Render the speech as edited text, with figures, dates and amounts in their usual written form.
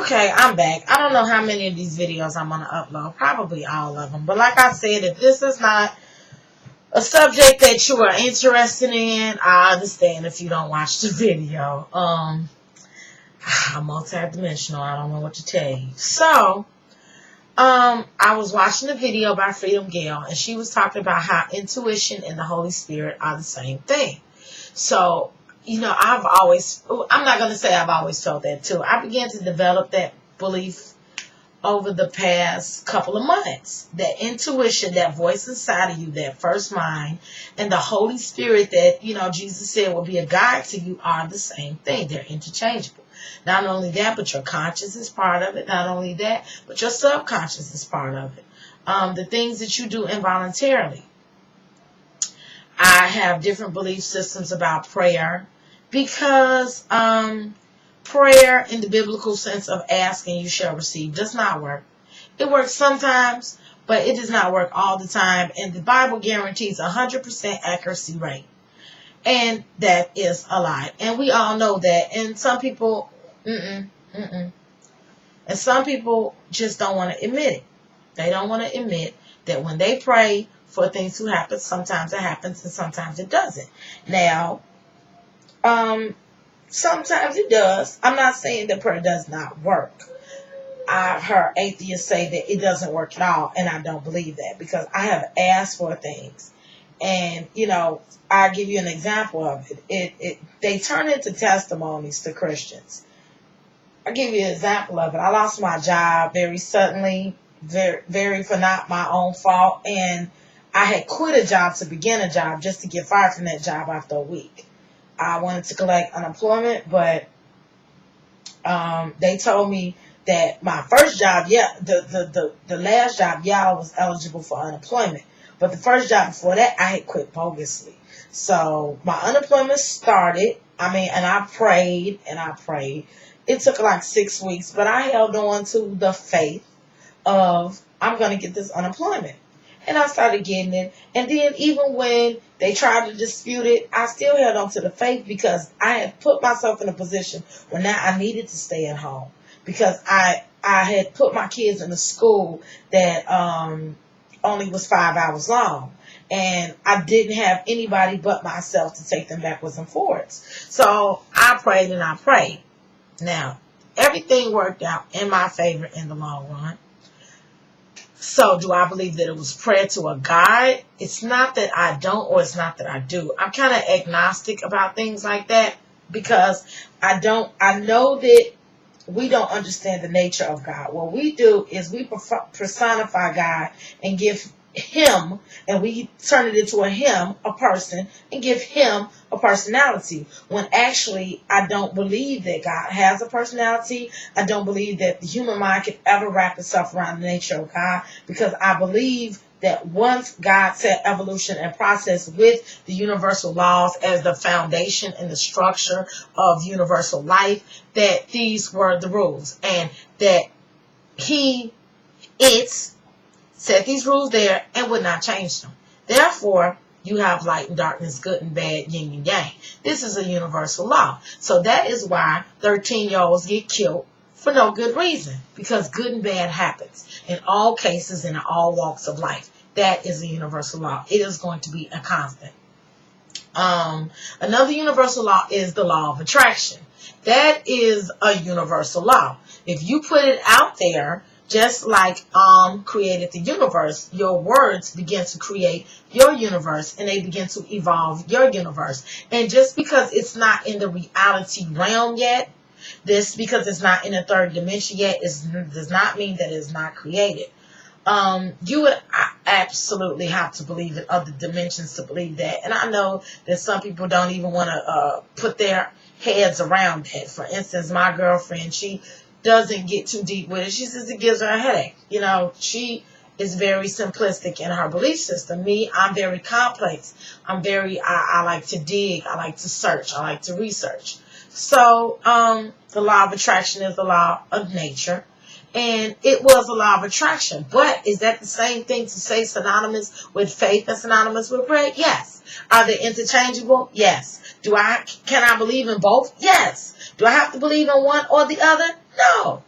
Okay, I'm back. I don't know how many of these videos I'm going to upload. Probably all of them. But like I said, if this is not a subject that you are interested in, I understand if you don't watch the video. I'm multidimensional. I don't know what to tell you. So, I was watching a video by Freedom Gale, and she was talking about how intuition and the Holy Spirit are the same thing. So, I'm not going to say I've always felt that too. I began to develop that belief over the past couple of months. That intuition, that voice inside of you, that first mind, and the Holy Spirit that, Jesus said will be a guide to you are the same thing. They're interchangeable. Not only that, but your conscious is part of it. Not only that, but your subconscious is part of it. The things that you do involuntarily. I have different belief systems about prayer because prayer in the biblical sense of ask and you shall receive does not work. It works sometimes, but it does not work all the time. And the Bible guarantees 100% accuracy rate. And that is a lie. And we all know that. And some people, and some people just don't want to admit it. They don't want to admit that when they pray for things to happen, sometimes it happens and sometimes it doesn't. Now, sometimes it does. I'm not saying that prayer does not work. I've heard atheists say that it doesn't work at all, and I don't believe that because I have asked for things. And, I'll give you an example of it. They turn into testimonies to Christians. I'll give you an example of it. I lost my job very suddenly, very for not my own fault, and I had quit a job to begin a job just to get fired from that job after a week. I wanted to collect unemployment, but they told me that my first job, the last job, I was eligible for unemployment. But the first job before that, I had quit bogusly. So my unemployment started, and I prayed and I prayed. It took like 6 weeks, but I held on to the faith of I'm going to get this unemployment. And I started getting it. And then even when they tried to dispute it, I still held on to the faith because I had put myself in a position where now I needed to stay at home. Because I had put my kids in a school that only was 5 hours long. And I didn't have anybody but myself to take them backwards and forwards. So I prayed and I prayed. Now, everything worked out in my favor in the long run. So do I believe that it was prayer to a God? It's not that I don't or it's not that I do. I'm kind of agnostic about things like that because I know that we don't understand the nature of God. What we do is we personify God and give him, and we turn it into a him, a person, and give him a personality. When actually, I don't believe that God has a personality. I don't believe that the human mind could ever wrap itself around the nature of God because I believe that once God set evolution and process with the universal laws as the foundation and the structure of universal life, that these were the rules and that it set these rules there and would not change them. Therefore, you have light and darkness, good and bad, yin and yang. This is a universal law. So that is why 13-year-olds get killed for no good reason. Because good and bad happens in all cases and in all walks of life. That is a universal law. It is going to be a constant. Another universal law is the law of attraction. That is a universal law. If you put it out there, just like created the universe, your words begin to create your universe and they begin to evolve your universe. And just because it's not in the reality realm yet, because it's not in the third dimension yet, does not mean that it's not created. You would absolutely have to believe in other dimensions to believe that. And I know that some people don't even want to put their heads around that. For instance, my girlfriend, she doesn't get too deep with it. She says it gives her a headache. She is very simplistic in her belief system. Me, I'm very complex. I like to dig. I like to search. I like to research. So, the law of attraction is the law of nature. And it was a law of attraction. But is that the same thing to say synonymous with faith and synonymous with prayer? Yes. Are they interchangeable? Yes. Can I believe in both? Yes. Do I have to believe in one or the other? No.